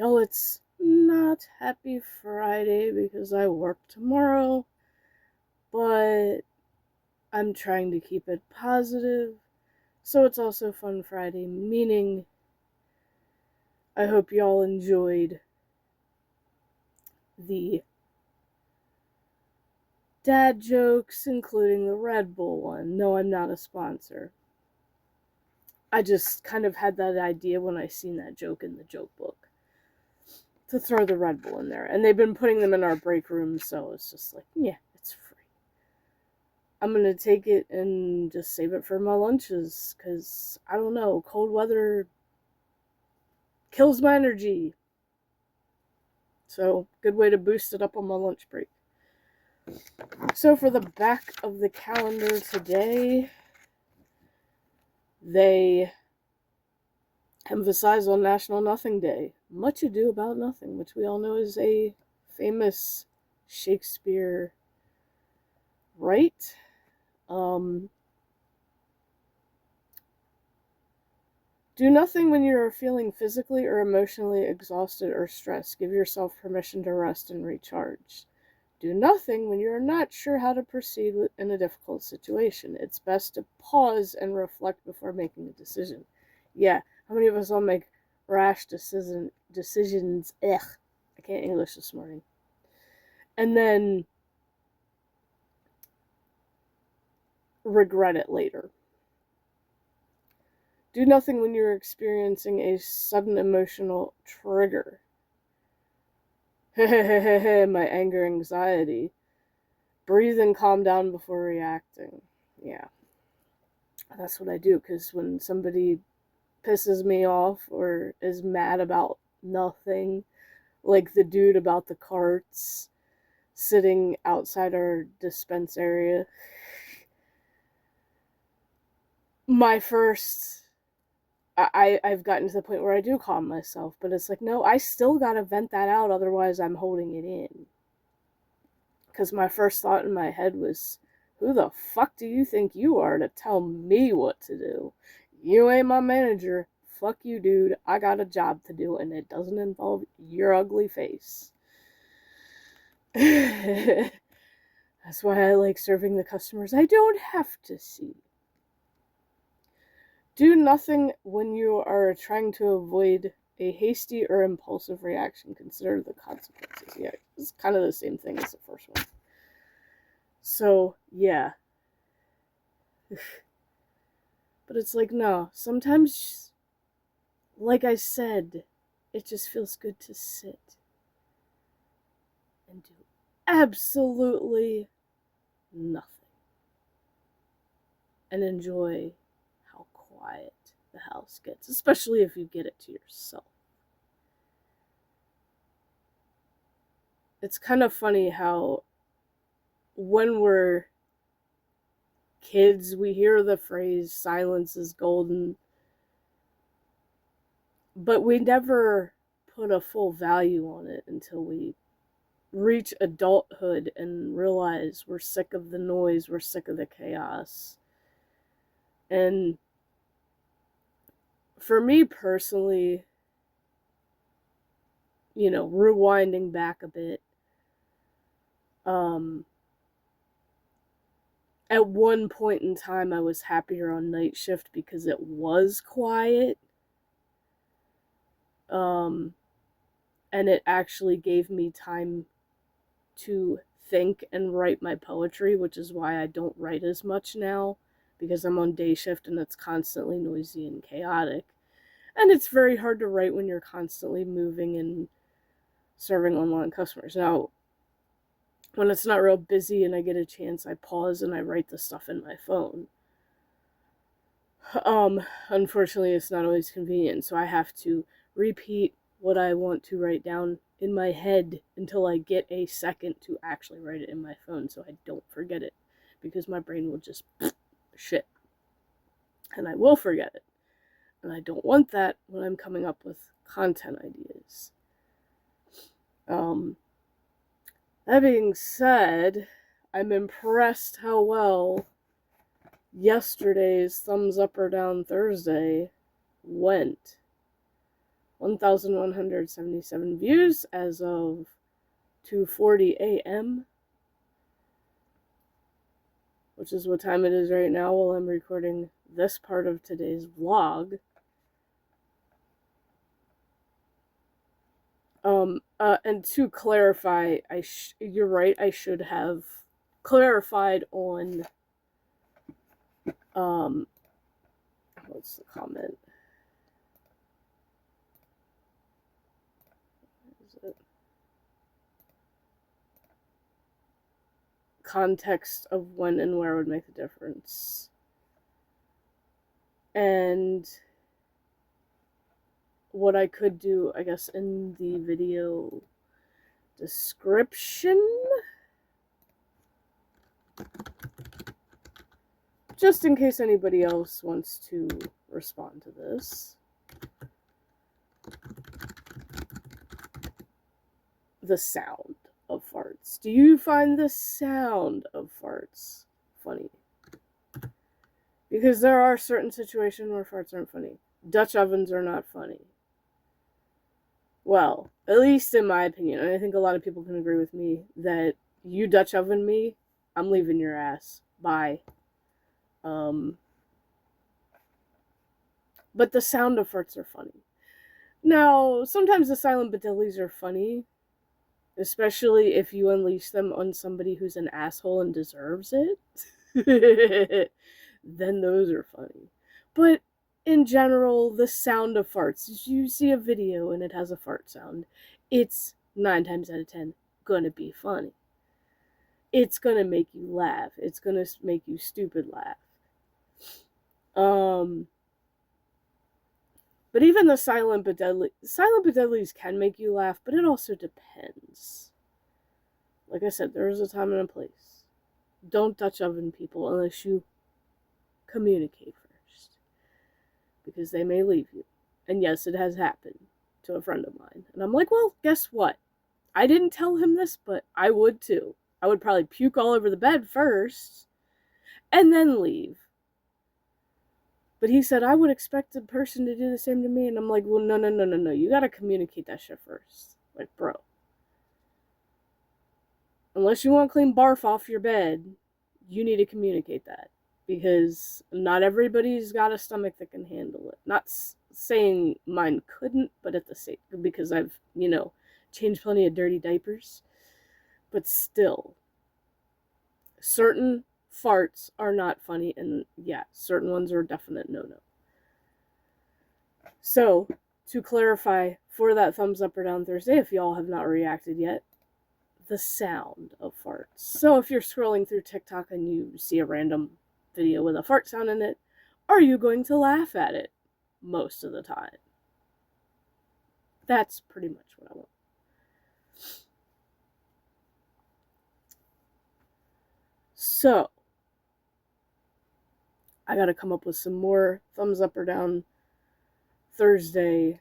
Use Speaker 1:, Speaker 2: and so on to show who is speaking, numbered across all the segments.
Speaker 1: Y'all, it's not Happy Friday because I work tomorrow, but I'm trying to keep it positive. So it's also Fun Friday, meaning I hope y'all enjoyed the dad jokes, including the Red Bull one. No, I'm not a sponsor. I just kind of had that idea when I seen that joke in the joke book to throw the Red Bull in there. And they've been putting them in our break room, so it's just like, yeah, it's free. I'm gonna take it and just save it for my lunches, because, I don't know, cold weather kills my energy. So, good way to boost it up on my lunch break. So, for the back of the calendar today, they emphasize on National Nothing Day. Much Ado About Nothing, which we all know is a famous Shakespeare right. Do nothing when you are feeling physically or emotionally exhausted or stressed. Give yourself permission to rest and recharge. Do nothing when you are not sure how to proceed in a difficult situation. It's best to pause and reflect before making a decision. Yeah, how many of us all make rash decisions? Ugh, I can't English this morning. And then regret it later. Do nothing when you're experiencing a sudden emotional trigger. My anger, anxiety. Breathe and calm down before reacting. Yeah, that's what I do, because when somebody pisses me off or is mad about nothing, like the dude about the carts sitting outside our dispense area, my first I've gotten to the point where I do calm myself, but it's like, no, I still gotta vent that out, otherwise I'm holding it in. Because my first thought in my head was, who the fuck do you think you are to tell me what to do? You ain't my manager. Fuck you, dude. I got a job to do, and it doesn't involve your ugly face. That's why I like serving the customers I don't have to see. Do nothing when you are trying to avoid a hasty or impulsive reaction. Consider the consequences. Yeah, it's kind of the same thing as the first one. So, yeah. But it's like, no. Sometimes, like I said, it just feels good to sit and do absolutely nothing. And enjoy how quiet the house gets, especially if you get it to yourself. It's kind of funny how when we're kids, we hear the phrase silence is golden, but we never put a full value on it until we reach adulthood and realize we're sick of the noise, we're sick of the chaos. And for me personally, rewinding back a bit, at one point in time I was happier on night shift because it was quiet. And it actually gave me time to think and write my poetry, which is why I don't write as much now, because I'm on day shift and it's constantly noisy and chaotic. And it's very hard to write when you're constantly moving and serving online customers. Now, when it's not real busy and I get a chance, I pause and I write the stuff in my phone. Unfortunately, it's not always convenient, so I have to repeat what I want to write down in my head until I get a second to actually write it in my phone so I don't forget it, because my brain will just shit. And I will forget it. And I don't want that when I'm coming up with content ideas. That being said, I'm impressed how well yesterday's Thumbs Up or Down Thursday went. 1,177 views as of 2:40 a.m., which is what time it is right now while I'm recording this part of today's vlog. And to clarify, you're right, I should have clarified on, what's the comment? Is it? Context of when and where would make a difference. And what I could do, I guess, in the video description, just in case anybody else wants to respond to this. The sound of farts. Do you find the sound of farts funny? Because there are certain situations where farts aren't funny. Dutch ovens are not funny. Well, at least in my opinion, and I think a lot of people can agree with me, that you Dutch oven me, I'm leaving your ass. Bye. But the sound of farts are funny. Now, sometimes the silent but deadlies are funny, especially if you unleash them on somebody who's an asshole and deserves it. Then those are funny. But in general, the sound of farts, if you see a video and it has a fart sound, it's 9 times out of 10 gonna be funny. It's gonna make you laugh. It's gonna make you stupid laugh. But even the silent but deadlies can make you laugh, but it also depends. Like I said, there is a time and a place. Don't Dutch oven people unless you communicate first, because they may leave you. And yes, it has happened to a friend of mine. And I'm like, well, guess what? I didn't tell him this, but I would too. I would probably puke all over the bed first, and then leave. But he said, I would expect the person to do the same to me. And I'm like, well, no. You gotta communicate that shit first. Like, bro. Unless you want to clean barf off your bed, you need to communicate that. Because not everybody's got a stomach that can handle it. Not saying mine couldn't, but at the same, because I've, changed plenty of dirty diapers. But still, certain farts are not funny, and yeah, certain ones are a definite no-no. So, to clarify, for that thumbs up or down Thursday, if y'all have not reacted yet, the sound of farts. So if you're scrolling through TikTok and you see a random video with a fart sound in it, are you going to laugh at it most of the time? That's pretty much what I want. So, I gotta come up with some more thumbs up or down Thursday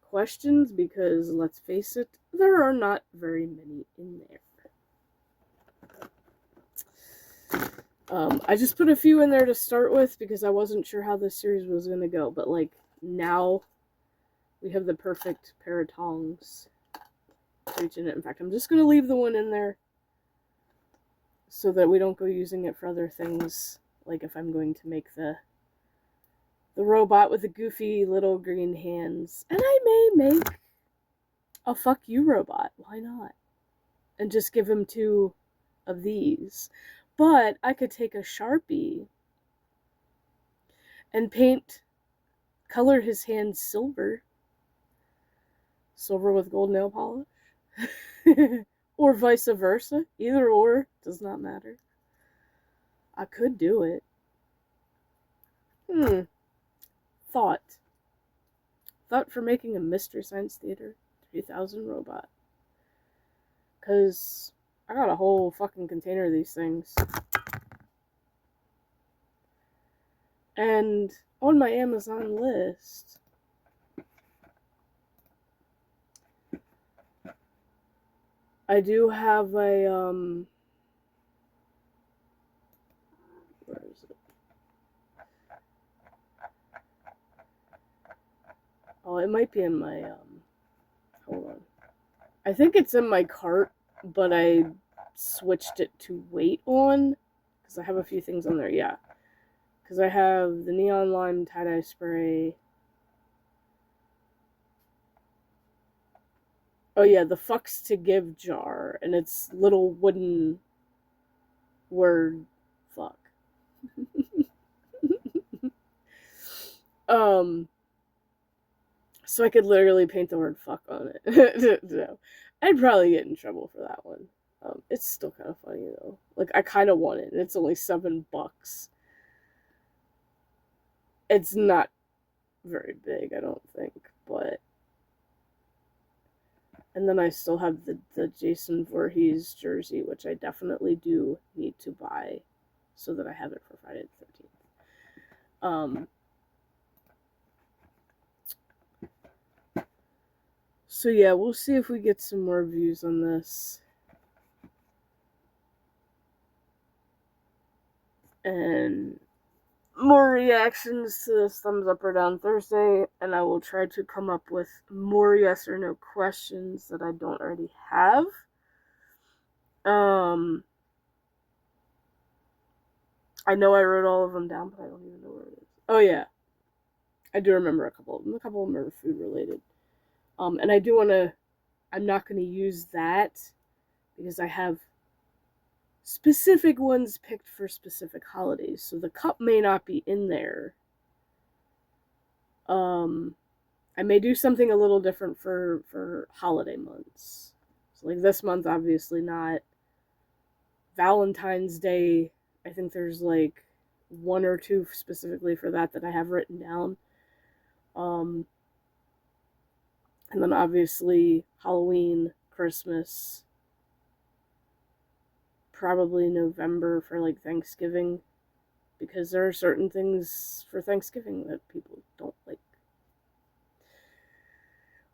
Speaker 1: questions, because let's face it, there are not very many in there. I just put a few in there to start with because I wasn't sure how this series was gonna go, but like now we have the perfect pair of tongs to reach in it. In fact, I'm just gonna leave the one in there so that we don't go using it for other things, like if I'm going to make the robot with the goofy little green hands. And I may make a fuck you robot. Why not? And just give him 2 of these. But I could take a Sharpie and color his hands silver. Silver with gold nail polish. Or vice versa. Either or, does not matter. I could do it. Thought for making a Mystery Science Theater 3000 robot. Because I got a whole fucking container of these things. And on my Amazon list, I do have a, where is it? Oh, it might be in my, hold on. I think it's in my cart, but I switched it to wait on, because I have a few things on there, yeah. Because I have the Neon Lime tie-dye spray. Oh yeah, the Fucks to Give jar, and it's little wooden word fuck. So I could literally paint the word fuck on it. So, I'd probably get in trouble for that one. It's still kind of funny though. Like, I kind of want it, and it's only $7. It's not very big, I don't think, but. And then I still have the Jason Voorhees jersey, which I definitely do need to buy so that I have it for Friday the 13th. So yeah, we'll see if we get some more views on this. And more reactions to this thumbs up or down Thursday, and I will try to come up with more yes or no questions that I don't already have. I know I wrote all of them down, but I don't even know where it is. Oh yeah, I do remember a couple of them. A couple of them are food related. And I do want to, I'm not going to use that because I have specific ones picked for specific holidays. So the cup may not be in there. I may do something a little different for holiday months. So like this month, obviously not. Valentine's Day, I think there's like one or two specifically for that I have written down. And then obviously Halloween, Christmas, probably November for like Thanksgiving, because there are certain things for Thanksgiving that people don't like.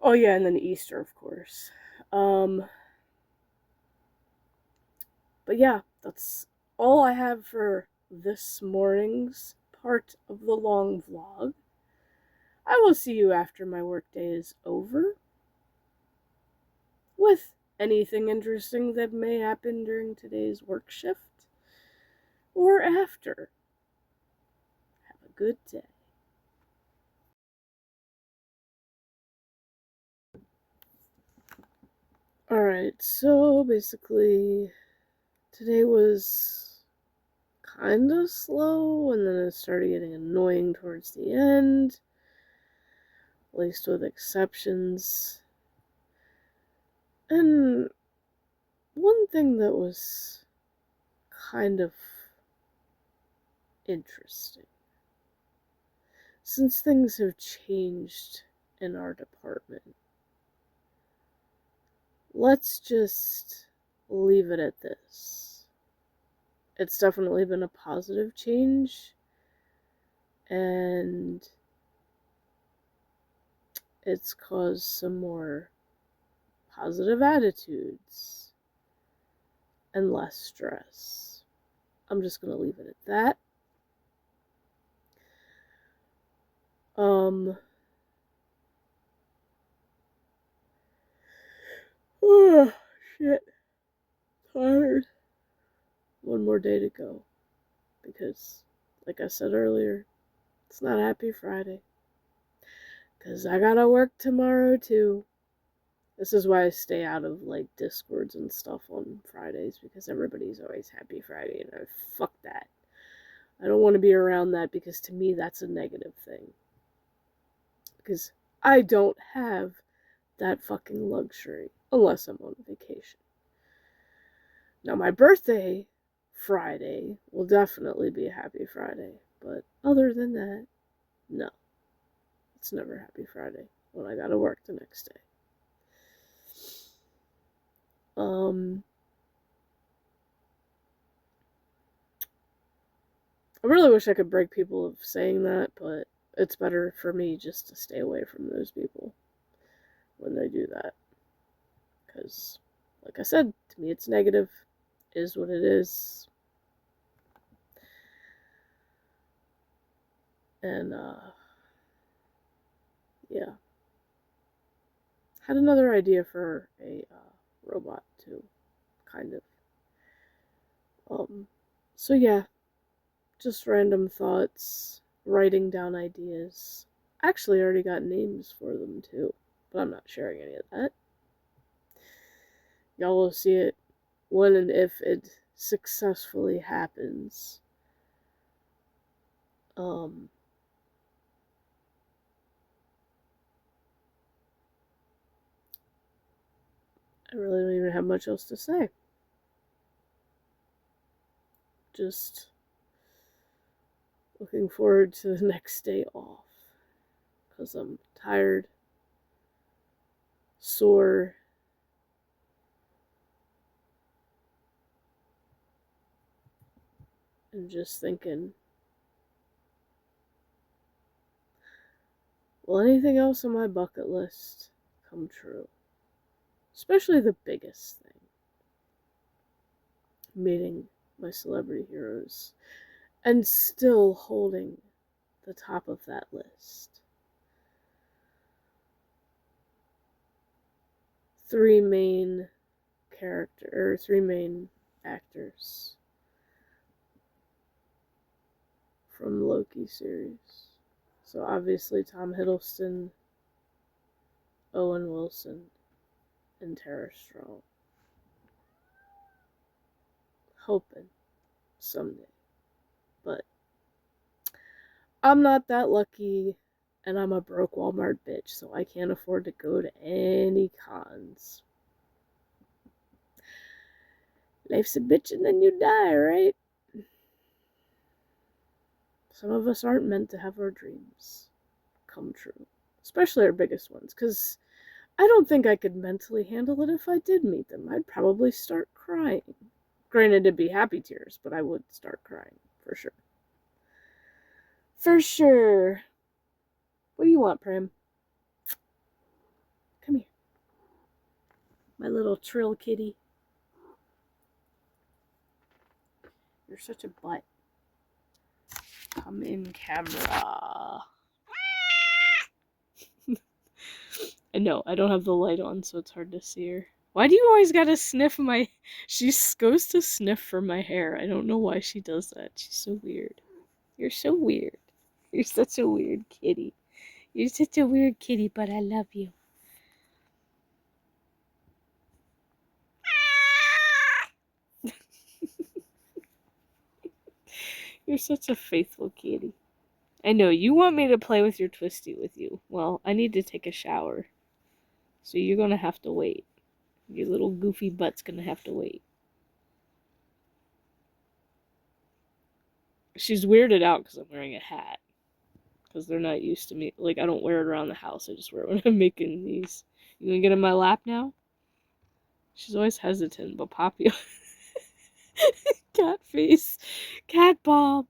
Speaker 1: Oh yeah, and then Easter, of course. But yeah, that's all I have for this morning's part of the long vlog. I will see you after my workday is over with anything interesting that may happen during today's work shift or after. Have a good day. Alright, so basically today was kinda slow, and then it started getting annoying towards the end, laced with exceptions. And one thing that was kind of interesting, since things have changed in our department, let's just leave it at this. It's definitely been a positive change, and it's caused some more positive attitudes and less stress. I'm just gonna leave it at that. Oh, shit. Tired. One more day to go. Because, like I said earlier, it's not Happy Friday. Because I gotta work tomorrow, too. This is why I stay out of, like, Discords and stuff on Fridays, because everybody's always Happy Friday, and fuck that. I don't want to be around that, because to me, that's a negative thing. Because I don't have that fucking luxury, unless I'm on vacation. Now, my birthday, Friday, will definitely be a Happy Friday, but other than that, no. It's never Happy Friday when I gotta work the next day. I really wish I could break people of saying that, but it's better for me just to stay away from those people when they do that. Because, like I said, to me it's negative. It is what it is. And, yeah. had another idea for a robot too, kind of. So yeah, just random thoughts, writing down ideas. Actually, I already got names for them too, but I'm not sharing any of that. Y'all will see it when and if it successfully happens. I really don't even have much else to say. Just looking forward to the next day off. Because I'm tired, sore, and just thinking, will anything else on my bucket list come true? Especially the biggest thing. Meeting my celebrity heroes. And still holding the top of that list. 3 main actors from Loki series. So obviously Tom Hiddleston, Owen Wilson, and Tara Strong. Hoping someday. But I'm not that lucky, and I'm a broke Walmart bitch, so I can't afford to go to any cons. Life's a bitch and then you die, right? Some of us aren't meant to have our dreams come true. Especially our biggest ones, because I don't think I could mentally handle it if I did meet them. I'd probably start crying. Granted, it'd be happy tears, but I would start crying, for sure. For sure. What do you want, Prim? Come here. My little trill kitty. You're such a butt. Come in, camera. I know, I don't have the light on, so it's hard to see her. Why do you always gotta sniff my... She goes to sniff for my hair. I don't know why she does that. She's so weird. You're so weird. You're such a weird kitty. You're such a weird kitty, but I love you. You're such a faithful kitty. I know, you want me to play with your Twisty with you. Well, I need to take a shower. So you're gonna have to wait. Your little goofy butt's gonna have to wait. She's weirded out because I'm wearing a hat. Because they're not used to me. Like, I don't wear it around the house. I just wear it when I'm making these. You gonna get in my lap now? She's always hesitant, but Poppy... Cat face. Cat Bob.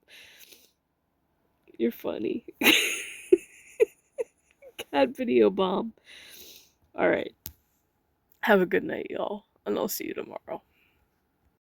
Speaker 1: You're funny. Cat video bomb. Alright. Have a good night, y'all. And I'll see you tomorrow.